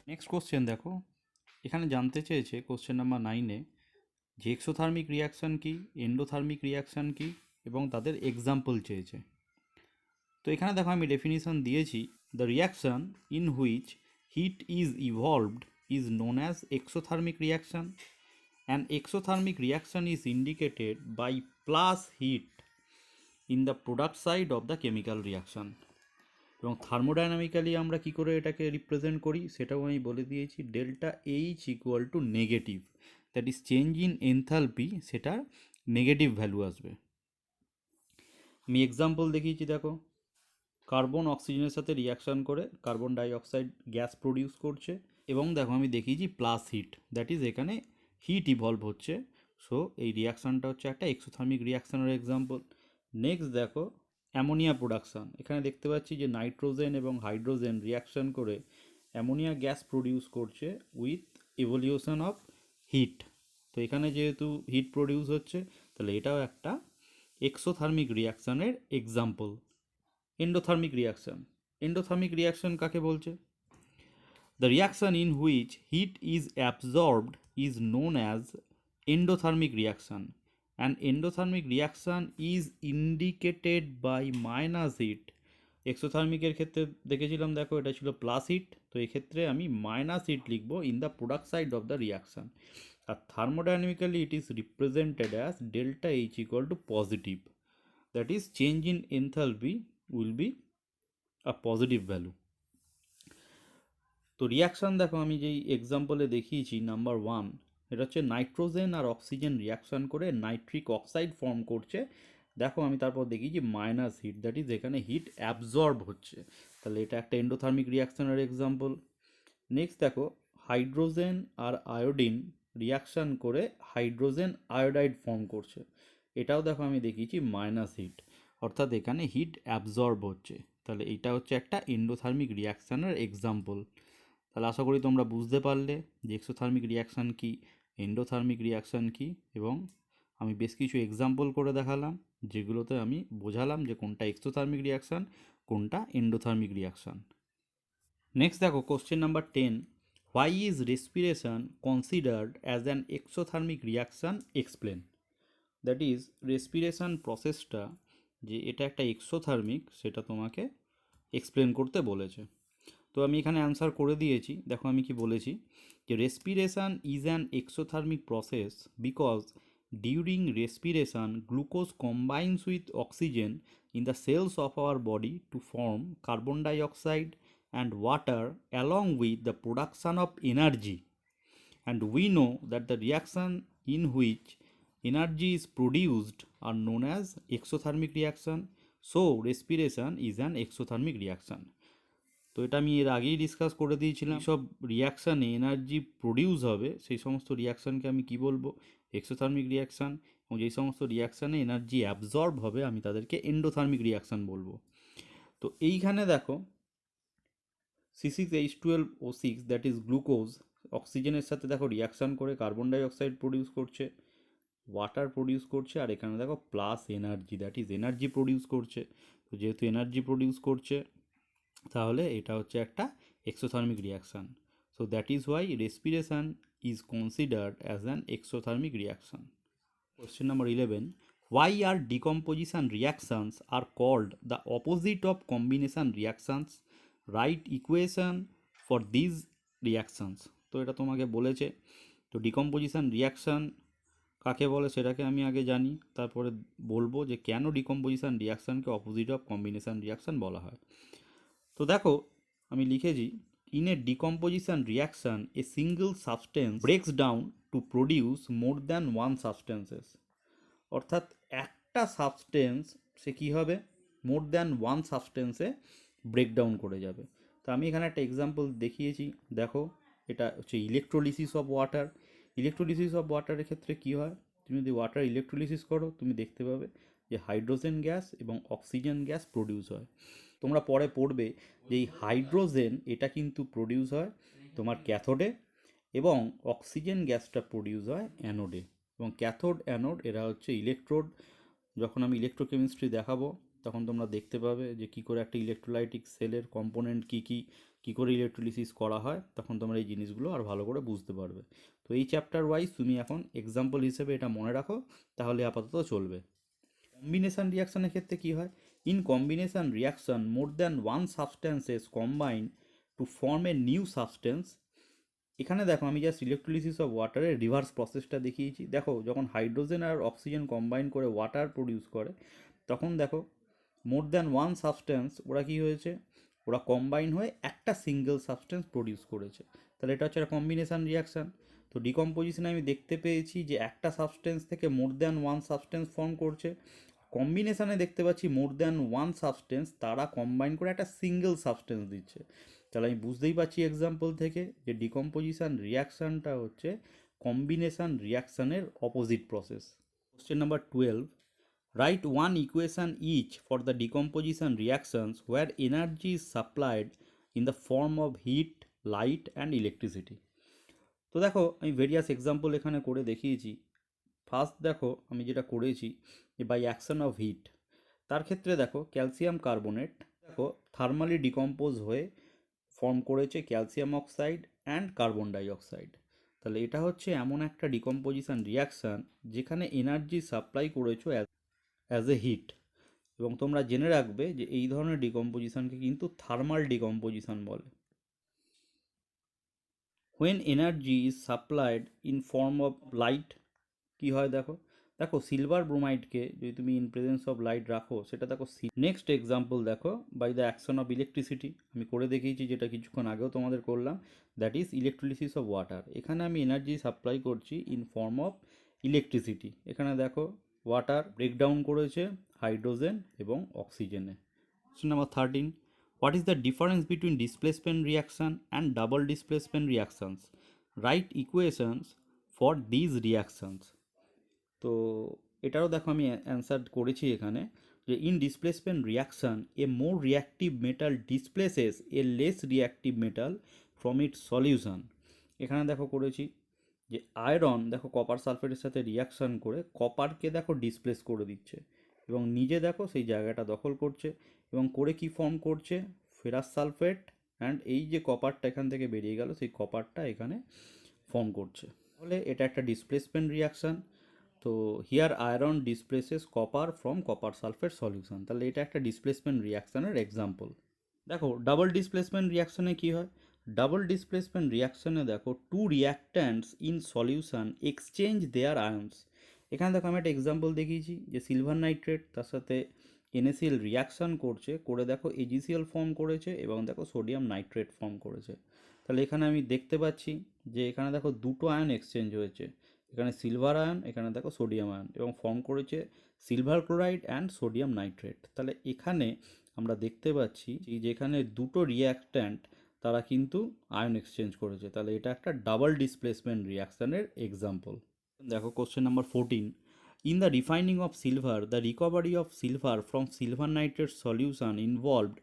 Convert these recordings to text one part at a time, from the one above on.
Next question দেখো, এখানে জানতে চেয়েছে কোশ্চেন নাম্বার 9-এ যে এক্সোথার্মিক রিয়াকশান কি, এন্ডোথার্মিক রিয়াকশান কি এবং তাদের এক্সাম্পল চেয়েছে। তো এখানে দেখো আমি ডেফিনিশন দিয়েছি, the reaction in which heat is evolved is known as exothermic reaction. An exothermic reaction is indicated by plus heat in the product side of the chemical reaction. এবং থার্মোডাইনামিক্যালি আমরা কি করে এটাকে রিপ্রেজেন্ট করি সেটাও আমি বলে দিয়েছি, delta H equal two negative, that is change in enthalpy, সেটার নেগেটিভ ভ্যালু আসবে। আমি এক্সাম্পল দেখিয়েছি, দেখো কার্বন অক্সিজেনের সাথে রিয়াকশান করে কার্বন ডাইঅক্সাইড গ্যাস প্রডিউস করছে, এবং দেখো আমি দেখিয়েছি প্লাস হিট, দ্যাট ইজ এখানে হিট ইভলভ হচ্ছে। সো এই রিয়াকশানটা হচ্ছে একটা এক্সোথার্মিক রিয়াকশানের এক্সাম্পল। নেক্সট দেখো অ্যামোনিয়া প্রোডাকশান। এখানে দেখতে পাচ্ছি যে নাইট্রোজেন এবং হাইড্রোজেন রিয়াকশান করে অ্যামোনিয়া গ্যাস প্রডিউস করছে উইথ ইভলিউশন অফ হিট। তো এখানে যেহেতু হিট প্রডিউস হচ্ছে, তাহলে এটাও একটা এক্সোথার্মিক রিয়াকশানের example. Endothermic reaction, endothermic reaction কাকে বলছে? The reaction in which heat is absorbed is known as endothermic reaction. An endothermic reaction is indicated by minus heat. এক্সোথার্মিকের ক্ষেত্রে দেখেছিলাম, দেখো এটা ছিল প্লাস হিট, তো এক্ষেত্রে আমি মাইনাস হিট লিখবো in the product side of the reaction. আর thermodynamically it is represented as delta H equal to positive, that is change in enthalpy will be a positive value. তো reaction দেখো আমি যেই এক্সাম্পলে দেখিয়েছি নাম্বার 1, এটা হচ্ছে নাইট্রোজেন আর অক্সিজেন রিয়াকশান করে নাইট্রিক অক্সাইড ফর্ম করছে। দেখো আমি তারপর দেখিয়েছি মাইনাস হিট, দ্যাট ইজ এখানে হিট অ্যাবজর্ব হচ্ছে, তাহলে এটা একটা এন্ডোথার্মিক রিয়াকশানের এক্সাম্পল। নেক্সট দেখো হাইড্রোজেন আর আয়োডিন রিয়াকশান করে হাইড্রোজেন আয়োডাইড ফর্ম করছে, এটাও দেখো আমি দেখিয়েছি মাইনাস হিট, অর্থাৎ এখানে হিট অ্যাবজর্ব হচ্ছে, তাহলে এটা হচ্ছে একটা এন্ডোথার্মিক রিয়াকশানের এক্সাম্পল। তাহলে আশা করি তোমরা বুঝতে পারলে যে এক্সোথার্মিক রিয়াকশান কি, এন্ডোথার্মিক রিয়াকশান কি, এবং আমি বেশ কিছু এক্সাম্পল করে দেখালাম যেগুলোতে আমি বোঝালাম যে কোনটা এক্সোথার্মিক রিয়াকশান, কোনটা এন্ডোথার্মিক রিয়াকশান। নেক্সট দেখো question number 10, why is respiration considered as an exothermic reaction, explain. That is respiration প্রসেসটা যে এটা একটা এক্সোথার্মিক, সেটা তোমাকে এক্সপ্লেন করতে বলেছে। তো আমি এখানে অ্যান্সার করে দিয়েছি, দেখো আমি কি বলেছি, যে respiration is an exothermic process because during respiration glucose combines with oxygen in the cells of our body to form carbon dioxide and water along with the production of energy, and we know that the reaction in which energy is produced are known as exothermic reaction. So respiration is an exothermic reaction. তো এটা আমি এর আগেই discuss করে দিয়েছিলাম, সব রিয়াকশানে energy produce হবে সেই সমস্ত রিয়াকশানকে আমি কি বলবো, এক্সোথার্মিক রিয়াকশান, এবং যেই সমস্ত রিয়াকশানে এনার্জি অ্যাবজর্ব হবে আমি তাদেরকে এন্ডোথার্মিক রিয়াকশান বলবো। তো এইখানে দেখো C6H12O6 দ্যাট ইজ গ্লুকোজ অক্সিজেনের সাথে দেখো রিয়াকশান করে কার্বন ডাইঅক্সাইড প্রডিউস করছে, ওয়াটার প্রডিউস করছে, আর এখানে দেখো plus energy, that is energy produce করছে। তো যেহেতু এনার্জি প্রডিউস করছে, তাহলে এটা হচ্ছে একটা exothermic reaction. So that is why respiration is considered as an exothermic reaction. Question number 11, why are decomposition reactions are called the opposite of combination reactions? Write equation for these reactions. তো এটা তোমাকে বলেছে, তো decomposition reaction কাকে বলে সেটাকে আমি আগে জানি, তারপরে বলবো যে কেন ডিকম্পোজিশন রিয়াকশানকে অপোজিট অফ কম্বিনেশন রিয়াকশান বলা হয়। তো দেখো আমি লিখেছি, in a decomposition reaction a single substance breaks down to produce more than one substances, অর্থাৎ একটা সাবস্টেন্স সে কী হবে, মোর দ্যান ওয়ান সাবস্টেন্সে ব্রেকডাউন করে যাবে। তো আমি এখানে একটা এক্সাম্পল দেখিয়েছি, দেখো এটা হচ্ছে ইলেকট্রোলিসিস অফ ওয়াটার। ইলেকট্রোলিসিস অফ ওয়াটারের ক্ষেত্রে কী হয়, তুমি যদি ওয়াটার ইলেকট্রোলিসিস করো তুমি দেখতে পাবে যে হাইড্রোজেন গ্যাস এবং অক্সিজেন গ্যাস প্রডিউস হয়। তোমরা পরে পড়বে যে এই হাইড্রোজেন এটা কিন্তু প্রডিউস হয় তোমার ক্যাথোডে, এবং অক্সিজেন গ্যাসটা প্রডিউস হয় অ্যানোডে। এবং ক্যাথোড অ্যানোড এরা হচ্ছে ইলেকট্রোড, যখন আমি ইলেকট্রোকেমিস্ট্রি দেখাবো তখন তোমরা দেখতে পাবে যে কী করে একটা ইলেকট্রোলাইটিক সেলের কম্পোনেন্ট কী করে ইলেকট্রোলিসিস করা হয়, তখন তোমরা এই জিনিসগুলো আর ভালো করে বুঝতে পারবে। তো এই চ্যাপ্টার ওয়াইজ তুমি এখন এক্সাম্পল হিসেবে এটা মনে রাখো, তাহলে আপাতত চলবে। কম্বিনেশন রিয়াকশনের ক্ষেত্রে কি হয়? In combination reaction more than one substances combine to form a new substance. এখানে দেখো আমি জাস্ট ইলেকট্রোলিসিস অফ ওয়াটারের রিভার্স প্রসেসটা দেখিয়েছি। দেখো যখন হাইড্রোজেন আর অক্সিজেন কম্বাইন করে ওয়াটার প্রডিউস করে, তখন দেখো মোর দ্যান ওয়ান সাবস্টেন্স ওরা কী হয়েছে, ওরা কম্বাইন হয়ে একটা সিঙ্গেল সাবস্টেন্স প্রডিউস করেছে। তাহলে এটা হচ্ছে একটা কম্বিনেশান রিয়াকশান। তো ডিকম্পোজিশনে আমি দেখতে পেয়েছি যে একটা সাবস্টেন্স থেকে মোর দ্যান ওয়ান সাবস্টেন্স ফর্ম করছে। কম্বিনেশানে দেখতে পাচ্ছি মোর দ্যান ওয়ান সাবস্টেন্স তারা কম্বাইন করে একটা সিঙ্গেল সাবস্টেন্স দিচ্ছে। তাহলে আমি বুঝতেই পারছি এক্সাম্পল থেকে যে ডিকম্পোজিশন রিয়াকশানটা হচ্ছে কম্বিনেশান রিয়াকশানের opposite process. Question number 12, write one equation each for the decomposition reactions where energy is supplied in the form of heat, light and electricity. তো দেখো আমি ভেরিয়াস এক্সাম্পল এখানে করে দেখিয়েছি। ফার্স্ট দেখো আমি যেটা করেছি যে বাই অ্যাকশন অফ হিট, তার ক্ষেত্রে দেখো ক্যালসিয়াম কার্বনেট দেখো থার্মালি ডিকম্পোজ হয়ে ফর্ম করেছে calcium oxide and carbon dioxide. তাহলে এটা হচ্ছে এমন একটা ডিকম্পোজিশন রিয়াকশান যেখানে এনার্জি সাপ্লাই করেছো অ্যাজ এ হিট। এবং তোমরা জেনে রাখবে যে এই ধরনের ডিকম্পোজিশনকে কিন্তু থার্মাল ডিকম্পোজিশন বলে। When energy is supplied in form of light, কী হয় দেখো, দেখো সিলভার ব্রোমাইডকে যদি তুমি ইন প্রেজেন্স অফ লাইট রাখো সেটা দেখো। নেক্সট এক্সাম্পল দেখো by the action of electricity, আমি করে দেখিয়েছি যেটা কিছুক্ষণ আগেও তোমাদের করলাম, that is electrolysis of water. এখানে আমি এনার্জি সাপ্লাই করছি ইন ফর্ম অফ ইলেকট্রিসিটি। এখানে দেখো ওয়াটার ব্রেকডাউন করেছে হাইড্রোজেন এবং অক্সিজেনে। Question number 13, what is the difference between displacement reaction and double displacement reactions, right equations for these reactions. তো এটারও দেখো আমি অ্যান্সার করেছি এখানে যে in displacement reaction a more reactive metal displaces a less reactive metal from its solution. এখানে দেখো করেছি যে আয়রন দেখো কপার সালফেটের সাথে রিয়াকশান করে কপারকে দেখো ডিসপ্লেস করে দিচ্ছে এবং নিজে দেখো সেই জায়গাটা দখল করছে এবং করে কি ফর্ম করছে, ফেরাস সালফেট অ্যান্ড এই যে কপারটা এখান থেকে বেরিয়ে গেল সেই কপারটা এখানে ফর্ম করছে। তাহলে এটা একটা ডিসপ্লেসমেন্ট রিয়াকশান। তো here iron displaces copper from copper sulphate solution. তাহলে এটা একটা ডিসপ্লেসমেন্ট রিয়াকশানের এক্সাম্পল। দেখো ডাবল ডিসপ্লেসমেন্ট রিয়াকশানে কী হয়, ডাবল ডিসপ্লেসমেন্ট রিয়াকশানে দেখো two reactants in solution exchange their ions. এখানে দেখো আমি একটা এক্সাম্পল দেখিয়েছি যে সিলভার নাইট্রেট তার সাথে NaCl রিয়াকশান করছে, করে দেখো AgCl ফর্ম করেছে এবং দেখো সোডিয়াম নাইট্রেট ফর্ম করেছে। তাহলে এখানে আমি দেখতে পাচ্ছি যে এখানে দেখো দুটো আয়ন এক্সচেঞ্জ হয়েছে, এখানে সিলভার আয়ন, এখানে দেখো সোডিয়াম আয়ন, এবং ফর্ম করেছে silver chloride and sodium nitrate. তাহলে এখানে আমরা দেখতে পাচ্ছি যে এখানে দুটো রিয়াক্ট্যান্ট তারা কিন্তু আয়ন এক্সচেঞ্জ করেছে। তাহলে এটা একটা ডাবল ডিসপ্লেসমেন্ট রিয়াকশানের এক্সাম্পল। দেখো question number 14, in the refining of silver the recovery of silver from silver nitrate solution involved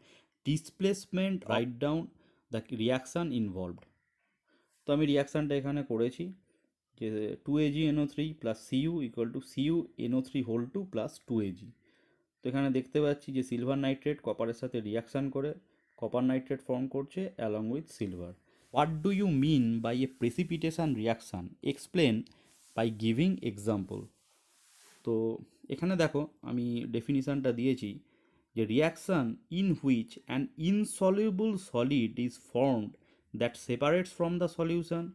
displacement, right down the reaction involved. তো আমি রিয়াকশানটা এখানে করেছি যে 2AgNO3 plus Cu equal to CuNO3 whole 2 plus 2Ag। তো এখানে দেখতে পাচ্ছি যে সিলভার নাইট্রেট কপারের সাথে রিয়াকশান করে কপার নাইট্রেট ফর্ম করছে along with silver. What do you mean by a precipitation reaction, explain by giving example. তো এখানে দেখো আমি ডেফিনিশানটা দিয়েছি যে reaction in which an insoluble solid is formed that separates from the solution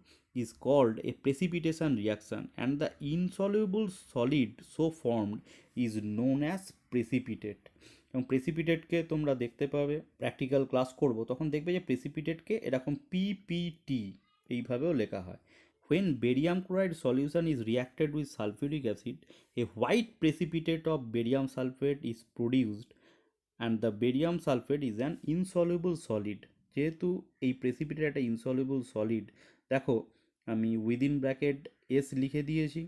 is called a precipitation reaction and the insoluble solid so formed is known as precipitate। এবং প্রেসিপিটেটকে তোমরা দেখতে পাবে প্র্যাকটিক্যাল ক্লাস করব তখন দেখবে যে প্রেসিপিটেটকে এরকম PPT এইভাবেও লেখা হয়। When barium chloride solution is reacted with sulfuric acid, a white precipitate of barium sulfate is produced and the barium sulfate is an insoluble solid। যেহেতু এই প্রেসিপিটেট একটা ইনসলিউবল সলিড, দেখো আমি উইদিন ব্র্যাকেট এস লিখে দিয়েছি।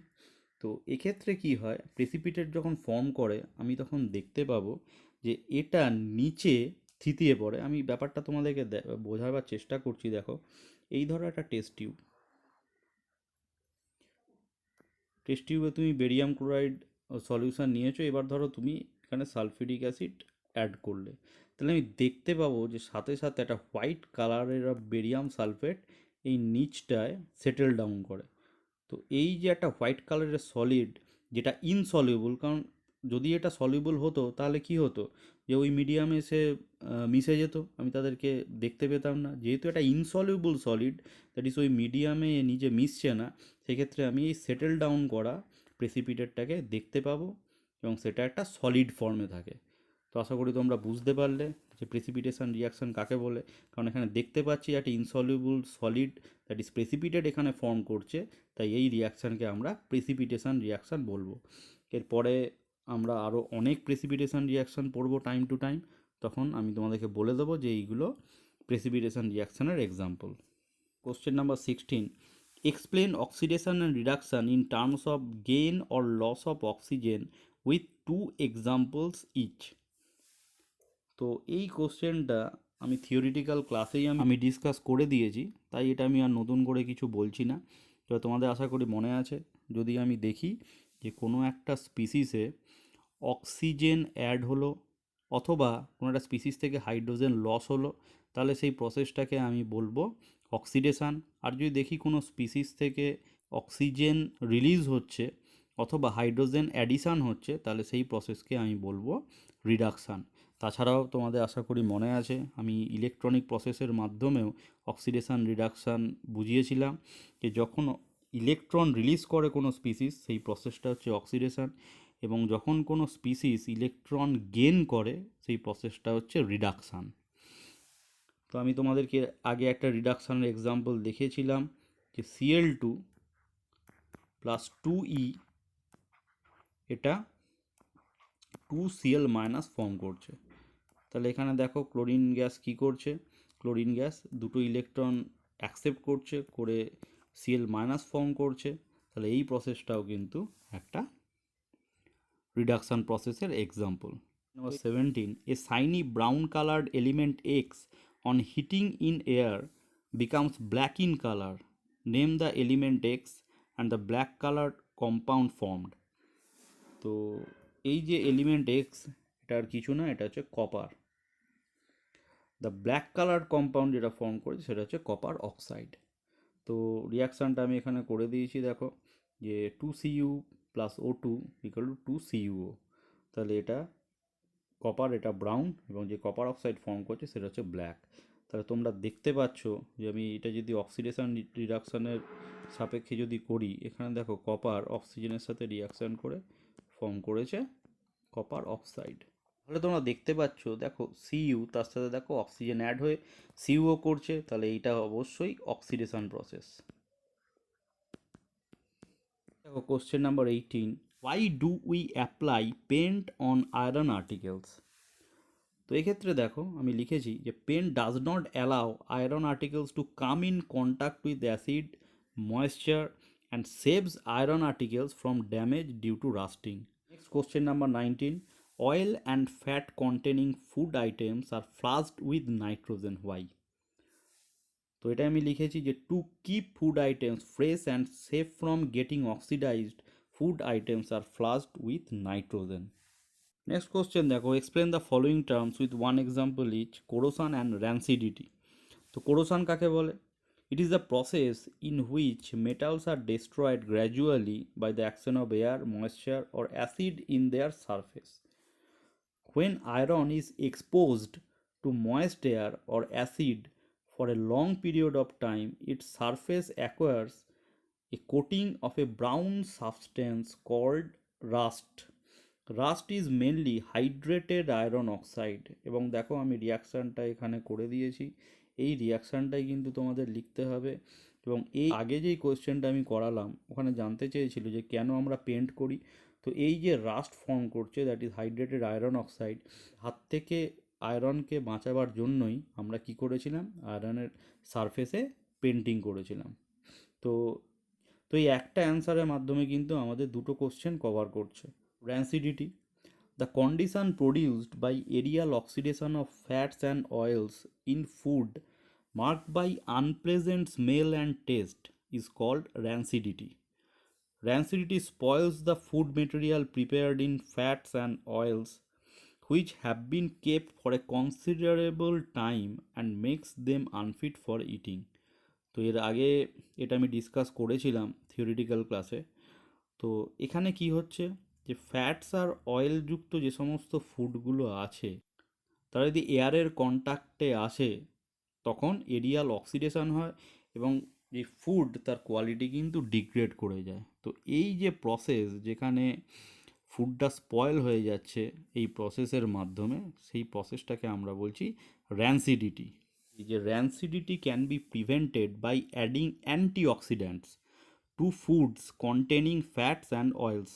তো এক্ষেত্রে কি হয়, প্রেসিপিটেট যখন ফর্ম করে আমি তখন দেখতে পাবো যে এটা নিচে থিতিয়ে পড়ে। আমি ব্যাপারটা তোমাদেরকে বোঝাবার চেষ্টা করছি। দেখো এই ধরো একটা টেস্ট টিউবে তুমি বেরিয়াম ক্লোরাইড সলিউশন নিয়েছো, এবার ধরো তুমি এখানে সালফিউরিক অ্যাসিড অ্যাড করলে, তাহলে আমি দেখতে পাবো যে সাথে সাথে একটা হোয়াইট কালারের বেরিয়াম সালফেট এই নিচটায় সেটেল ডাউন করে। তো এই যে একটা হোয়াইট কালারের সলিড যেটা ইনসলিউবল, কারণ যদি এটা সলিউবল হতো তাহলে কি হতো যে ওই মিডিয়ামে সে মিশে যেত, আমি তাদেরকে দেখতে পেতাম না। যেহেতু এটা ইনসলিউবল সলিড, দ্যাট ইজ ওই মিডিয়ামে নিজে মিশছে না, সেক্ষেত্রে আমি এই সেটেল ডাউন করা প্রেসিপিটেটটাকে দেখতে পাবো এবং সেটা একটা সলিড ফর্মে থাকে। তো আশা করি তোমরা বুঝতে পারলে যে প্রেসিপিটেশন রিয়াকশন কাকে বলে, কারণ এখানে দেখতে পাচ্ছি একটা insoluble solid that is precipitated এখানে ফর্ম করছে, তাই এই রিয়াকশানকে আমরা প্রেসিপিটেশন রিয়াকশান বলবো। এরপরে আমরা আরও অনেক প্রেসিপিটেশন রিয়াকশান পড়বো টাইম টু টাইম, তখন আমি তোমাদেরকে বলে দেবো যে এইগুলো প্রেসিপিটেশন রিয়াকশানের example. Question number 16, explain oxidation and reduction in terms of gain or loss of oxygen with two examples each. তো এই কোশ্চেনটা আমি থিওরিটিক্যাল ক্লাসেই আমি ডিসকাস করে দিয়েছি, তাই এটা আমি আর নতুন করে কিছু বলছি না। তো তোমাদের আশা করি মনে আছে, যদি আমি দেখি যে কোনো একটা স্পিসিসে অক্সিজেন অ্যাড হলো অথবা কোনো একটা স্পিসিস থেকে হাইড্রোজেন লস হলো, তাহলে সেই প্রসেসটাকে আমি বলবো অক্সিডেশান। আর যদি দেখি কোনো স্পিসিস থেকে অক্সিজেন রিলিজ হচ্ছে অথবা হাইড্রোজেন অ্যাডিশান হচ্ছে, তাহলে সেই প্রসেসকে আমি বলবো রিডাকশান। তাছাড়াও তোমাদের আশা করি মনে আছে, আমি ইলেকট্রনিক প্রসেসের মাধ্যমেও অক্সিডেশান রিডাকশান বুঝিয়েছিলাম যে যখন ইলেকট্রন রিলিজ করে কোনো স্পিসিস, সেই প্রসেসটা হচ্ছে অক্সিডেশান, এবং যখন কোনো স্পিসিস ইলেকট্রন গেন করে, সেই প্রসেসটা হচ্ছে রিডাকশান। তো আমি তোমাদেরকে আগে একটা রিডাকশানের এক্সাম্পল দেখিয়েছিলাম যে Cl2 প্লাস 2E এটা 2Cl মাইনাস ফর্ম করছে। তাহলে এখানে দেখো ক্লোরিন গ্যাস কি করছে, ক্লোরিন গ্যাস দুটো ইলেকট্রন অ্যাকসেপ্ট করছে করে Cl মাইনাস ফর্ম করছে। তাহলে এই প্রসেসটাও কিন্তু একটা রিডাকশান প্রসেসের example. Number 17, A shiny brown coloured element X on heating in air becomes black in color. Name the element X and the black colored compound formed. তো এই যে এলিমেন্ট এক্স, এটা আর কিছু না, এটা হচ্ছে copper. The black colour compound যেটা form করেছে সেটা হচ্ছে কপার অক্সাইড। তো রিয়াকশানটা আমি এখানে করে দিয়েছি, দেখো যে 2Cu plus O2 equal to 2CuO। তাহলে এটা কপার, এটা ব্রাউন, এবং যে কপার অক্সাইড ফর্ম করছে সেটা হচ্ছে ব্ল্যাক। তাহলে তোমরা দেখতে পাচ্ছ যে আমি এটা যদি অক্সিডেশন রিডাকশানের সাপেক্ষে যদি করি, এখানে দেখো কপার অক্সিজেনের সাথে রিয়াকশান করে ফর্ম করেছে কপার অক্সাইড। তাহলে তোমরা দেখতে পাচ্ছ, দেখো Cu তার সাথে দেখো অক্সিজেন অ্যাড হয়ে CuO করছে, তাহলে এইটা অবশ্যই অক্সিডেশন প্রসেস। দেখো question number 18, why do we apply paint on iron articles. তো এক্ষেত্রে দেখো আমি লিখেছি যে paint does not allow iron articles to come in contact with acid moisture and saves iron articles from damage due to rusting. Next question number 19, oil and fat containing food items are flushed with nitrogen, why. তো এটা আমি লিখেছি যে to keep food items fresh and safe from getting oxidised, food items are flushed with nitrogen. Next question দেখো, explain the following terms with one example each, corrosion and rancidity. তো corrosion কাকে বলে? It is the process in which metals are destroyed gradually by the action of air, moisture or acid in their surface. When iron is exposed to moist air or acid for a long period of time, its surface acquires a coating of a brown substance called rust. Rust is mainly hydrated iron oxide. এবং দেখো আমি রিয়াকশানটা এখানে করে দিয়েছি, এই রিয়াকশানটাই কিন্তু তোমাদের লিখতে হবে। এবং এই আগে যেই কোয়েশ্চেনটা আমি করালাম ওখানে জানতে চেয়েছিল যে কেন আমরা পেন্ট করি। তো এই যে রাস্ট ফর্ম করছে, that is hydrated iron oxide, হাত থেকে আয়রনকে বাঁচাবার জন্যই আমরা কি করেছিলাম, আয়রনের সারফেসে পেন্টিং করেছিলাম। তো তো এই একটা অ্যান্সারের মাধ্যমে কিন্তু আমাদের দুটো কোশ্চেন কভার করছে। Rancidity, the condition produced by aerial oxidation of fats and oils in food marked by unpleasant smell and taste is called rancidity. Rancidity spoils the food material prepared in fats and oils which have been kept for a considerable time and makes them unfit for eating. তো এর আগে এটা আমি discuss করেছিলাম theoretical ক্লাসে। তো এখানে কি হচ্ছে যে ফ্যাটস আর অয়েলযুক্ত যে সমস্ত ফুডগুলো আছে তারা যদি এয়ারের কন্ট্যাক্টে আসে তখন এরিয়াল অক্সিডেশন হয় এবং যে ফুড তার কোয়ালিটি কিন্তু ডিগ্রেড করে যায়। তো এই যে প্রসেস যেখানে ফুডটা স্পয়েল হয়ে যাচ্ছে এই প্রসেসের মাধ্যমে, সেই প্রসেসটাকে আমরা বলছি র্যান্সিডিটি। এই যে rancidity can be prevented by adding antioxidants to foods containing fats and oils.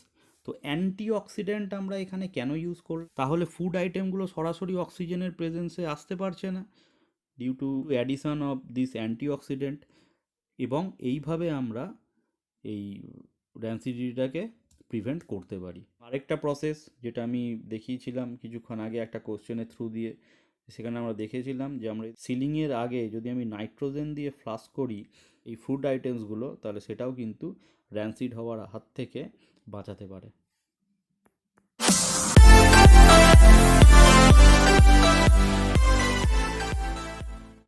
তো অ্যান্টিঅক্সিডেন্ট আমরা এখানে কেন ইউজ করি? তাহলে ফুড আইটেমগুলো সরাসরি অক্সিজেনের প্রেজেন্সে আসতে পারছে না due to addition of this antioxidant, এবং এইভাবে আমরা এই র্যান্সিডিটিটাকে প্রিভেন্ট করতে পারি। আরেকটা প্রসেস যেটা আমি দেখিয়েছিলাম কিছুক্ষণ আগে একটা কোশ্চেনের থ্রু দিয়ে, সেখানে আমরা দেখেছিলাম যে আমরা সিলিংয়ের আগে যদি আমি নাইট্রোজেন দিয়ে ফ্লাশ করি এই ফুড আইটেমসগুলো, তাহলে সেটাও কিন্তু র্যান্সিড হওয়ার হাত থেকে বাঁচাতে পারে।